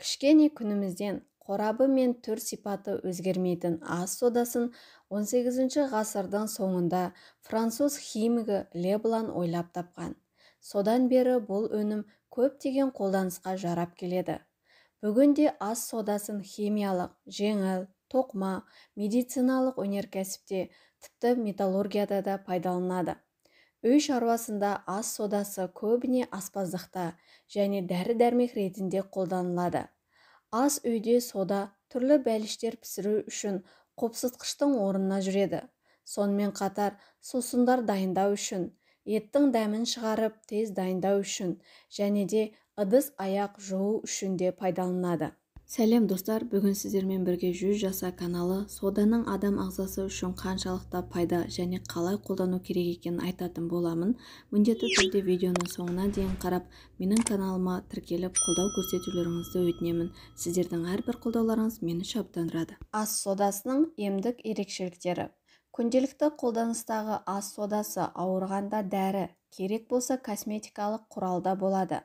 Кішкене күнімізден қорабы мен түр сипаты өзгермейтін ас содасын 18 ғасырдың соңында француз химигі Леблан ойлап тапқан. Содан бері бұл өнім көптеген қолданысқа жарап келеді. Бүгінде ас содасын химиялық, жеңіл, тоқма, медициналық өнеркәсіпте, тіпті металлургияда да пайдаланады. Үй шаруасында ас содасы көбіне аспаздықта және дәрі-дәрмек ретінде қолданылады. Ас үйде сода түрлі бәліштер пісіру үшін қопсытқыштың орнына жүреді. Сонымен қатар сусындар дайындау үшін, еттің дәмін шығарып тез дайындау үшін және де ыдыс аяқ жуу үшін де пайдаланады. Сәлем достар, бүгін сіздермен бірге 100 жаса каналы соданың адам ағзасы үшін қаншалықты пайда және қалай қолдану керек екенін айтатын боламын. Міндетті түрде видеоның соңына дейін қарап, менің каналыма тіркеліп қолдау көрсетулеріңізді өтінемін. Сіздердің әрбір қолдауларыңыз мені шабыттандырады. Ас содасының емдік ерекшеліктері. Күнделікті қолданыстағы ас содасы ауырғанда дәрі, керек болса косметикалық құралда болады.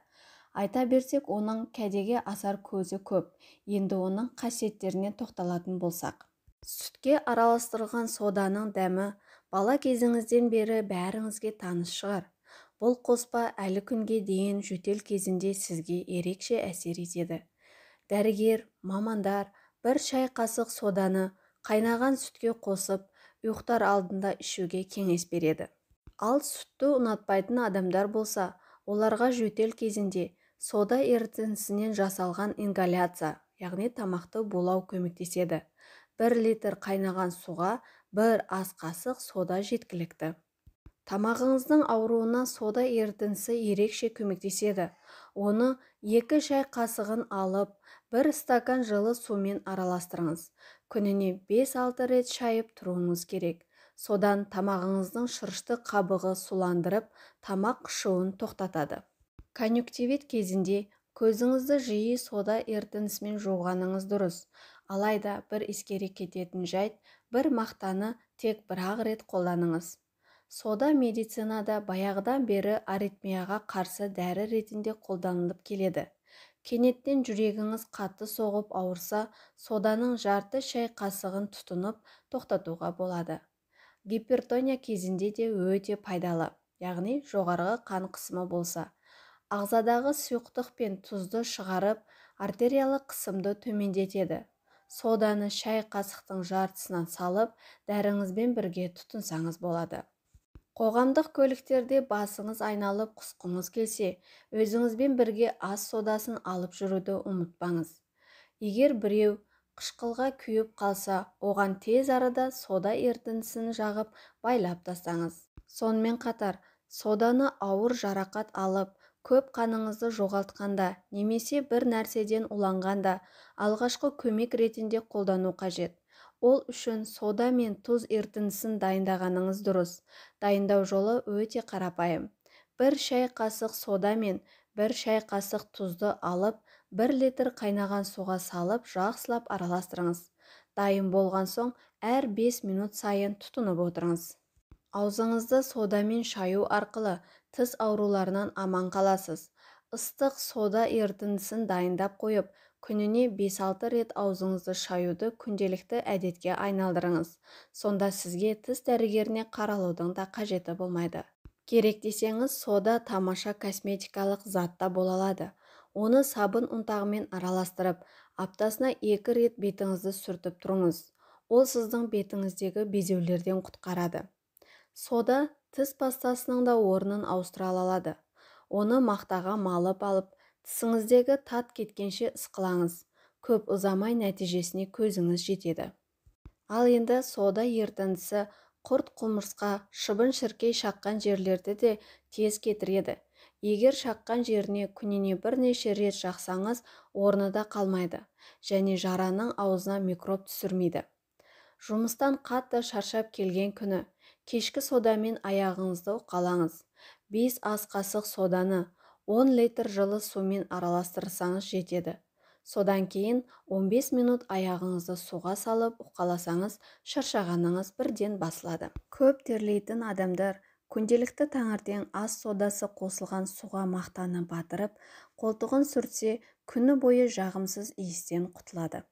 Айта берсек, оның кәдеге асар көзі көп. Енді оның қасиеттеріне тоқталатын болсақ. Сүтке араластырылған соданың дәмі бала кезіңізден бері бәріңізге таныс шығар. Бұл қоспа әлі күнге дейін жөтел кезінде сізге ерекше әсер етеді. Дәрігер, мамандар бір шай қасық соданы қайнаған сүтке қосып, ұйықтар алдында ішуге кеңес береді. Ал сүтті ұнатпайтын адамдар болса, оларға жөтел кезінде сода ерітіндісінен жасалған ингаляция, яғни тамақты булау көмектеседі. 1 литр қайнаған суға 1 ас қасық сода жеткілікті. Тамағыңыздың ауруына сода ерітіндісі ерекше көмектеседі. Оны 2 шай қасығын алып, 1 стакан жылы сумен араластырыңыз. Күніне 5-6 рет шайып тұруыңыз керек. Содан тамағыңыздың шырышты қабығы суландырып, тамақ қышуын тоқтатады. Конъюнктивит кезінде көзіңізді жиі сода ерітіндісімен жуғаныңыз дұрыс. Алайда бір ескере кететін жайт, бір мақтаны тек 1-ақ рет қолданыңыз. Сода медицинада баяғыдан бері аритмияға қарсы дәрі ретінде қолданылып келеді. Кенеттен жүрегіңіз қатты соғып ауырса, соданың жарты шай қасығын тұтынып тоқтатуға болады. Гипертония кезінде де өте пайдалы, яғни жоғарғы қан қысымы болса. Ағзадағы сұйықтық пен тұзды шығарып, артериялық қысымды төмендетеді. Соданы шай қасықтың жартысынан салып, дәріңізбен бірге тұтынсаңыз болады. Қоғамдық көліктерде басыңыз айналып құсқыңыз келсе, өзіңізбен бірге ас содасын алып жүруді ұмытпаңыз. Егер біреу қышқылға күйіп қалса, оған тез арада сода ерітіндісін жағып байлап тастаңыз. Сонымен қатар, соданы ауыр жарақат алып, көп қаныңызды жоғалтқанда немесе бір нәрседен уланғанда алғашқы көмек ретінде қолдану қажет. Ол үшін сода мен тұз ерітіндісін дайындағаныңыз дұрыс. Дайындау жолы өте қарапайым. 1 шай қасық сода мен 1 шай қасық тұзды алып, 1 литр қайнаған суға салып, жақсылап араластырыңыз. Дайын болған соң, әр 5 минут сайын тұтынып отырыңыз. Аузыңызды содамен шаю арқылы тіс ауруларынан аман қаласыз. Ыстық сода ерітіндісін дайындап қойып, күніне 5-6 рет аузыңызды шаюды күнделікті әдетке айналдырыңыз. Сонда сізге тіс дәрігеріне қаралудың да қажеті болмайды. Керек десеңіз, сода тамаша косметикалық затта бола алады. Оны сабын ұнтағымен араластырып, аптасына 2 рет бетіңізді сүртіп тұрыңыз. Ол сіздің бетіңіздегі безеулерден құтқарады. Сода тіс пастасының да орнын ауыстыра алады. Оны мақтаға малып алып, тісіңіздегі тат кеткенше ысқылаңыз. Көп ұзамай нәтижесіне көзіңіз жетеді. Ал енді сода ерітіндісі құрт құмырсқа, шыбын шіркей шаққан жерлерді де тез кетіреді. Егер шаққан жеріне күніне бірнеше рет жақсаңыз, орны да қалмайды және жараның аузына микроб түсірмейді. Жұмыстан қатты шаршап келген күні кешкі содамен аяғыңызды уқалаңыз. 5 ас қасық соданы 10 литр жылы сумен араластырсаңыз жетеді. Содан кейін 15 минут аяғыңызды суға салып уқаласаңыз, шаршағаныңыз бірден басылады. Көп терлейтін адамдар күнделікті таңертең ас содасы қосылған суға мақтаны батырып, қолтығын сүртсе, күні бойы жағымсыз иістен құтылады.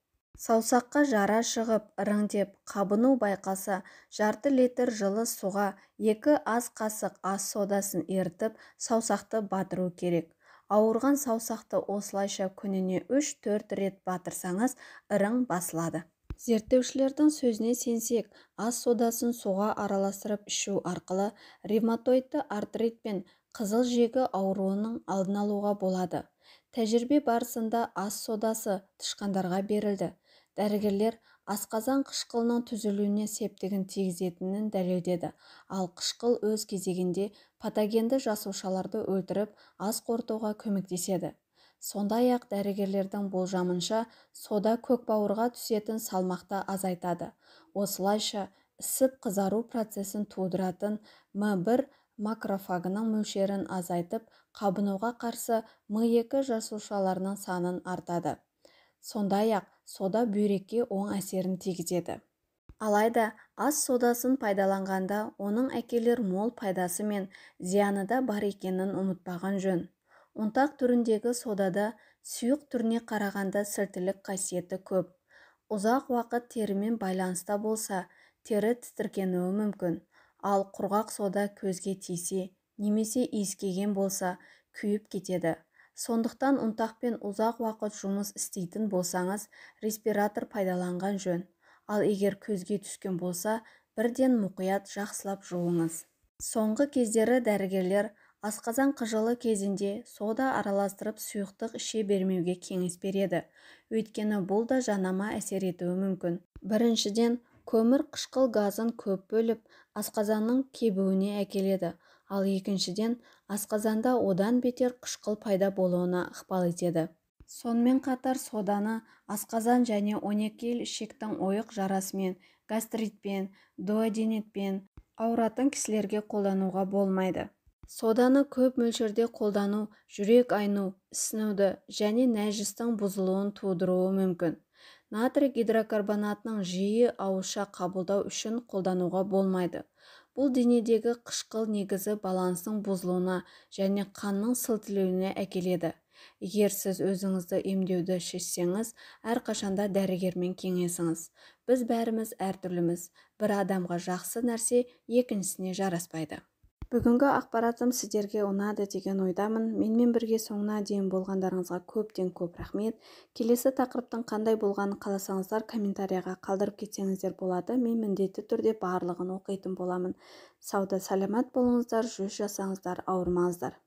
Саусаққа жара шығып, іріңдеп, қабыну байқалса, жарты литр жылы суға 2 ас қасық ас содасын ерітіп, саусақты батыру керек. Ауырған саусақты осылайша күніне 3-4 рет батырсаңыз, ірің басылады. Зерттеушілердің сөзіне сенсек, ас содасын суға араластырып ішу арқылы ревматоидты артрит пен қызыл жегі ауруының алдын алуға болады. Тәжірибе барысында ас содасы тышқандарға берілді. Дәрігерлер асқазан қышқылының түзілуіне септігін тигізетінін дәлелдеді, ал қышқыл өз кезегінде патогенді жасушаларды өлтіріп, ас қорытуға көмектеседі. Сондай-ақ дәрігерлердің болжамынша, сода көкбауырға түсетін салмақты азайтады. Осылайша, ісіп қызару процесін тудыратын М1 макрофагының мөлшерін азайтып, қабынуға қарсы М2 жасушаларының санын артады. Сондай-ақ, сода бүйрекке оң әсерін тигізеді. Алайда, ас содасын пайдаланғанда оның әкелер мол пайдасы мен зияны да бар екенін ұмытпаған жөн. Ұнтақ түріндегі содада сұйық түріне қарағанда сілтілік қасиеті көп. Ұзақ уақыт терімен байланыста болса, тері тітіркенуі мүмкін. Ал құрғақ сода көзге тисе, немесе иіскеген болса, күйіп кетеді. Сондықтан ұнтақпен ұзақ уақыт жұмыс істейтін болсаңыз, респиратор пайдаланған жөн. Ал егер көзге түскен болса, бірден мұқият жақсылап жуыңыз. Соңғы кездері дәрігерлер асқазан қыжылы кезінде сода араластырып сұйықтық іше бермеуге кеңес береді. Өйткені бұл да жанама әсер етуі мүмкін. Біріншіден, көмір қышқыл газын көп бөліп, асқазанның кебуіне әкеледі. Ал екіншіден, асқазанда одан бетер қышқыл пайда болуына ықпал етеді. Сонымен қатар соданы асқазан және 12 ішектің ойық жарасымен, гастритпен, дуоденитпен ауыратын кісілерге қолдануға болмайды. Соданы көп мөлшерде қолдану жүрек айну, ісінуді және нәжістің бұзылуын тудыруы мүмкін. Натрий гидрокарбонатының жиі ауызша қабылдау үшін қолдануға болмайды. Бұл денедегі қышқыл негізі балансының бұзылуына және қанның сілтілеуіне әкеледі. Егер сіз өзіңізді емдеуді шешсеңіз, әрқашанда дәрігермен кеңесіңіз. Біз бәріміз әртүрліміз. Бір адамға жақсы нәрсе екіншісіне жараспайды. Бүгінгі ақпаратым сіздерге ұнады деген ойдамын. Менімен бірге соңына дейін болғандарыңызға көптен көп рахмет. Келесі тақырыптың қандай болғанын қаласаңыздар комментарияға қалдырып кетсеңіздер болады. Мен міндетті түрде барлығын оқитын боламын. Сауда саламат болыңыздар, жүз жасаңыздар, ауырмаңыздар.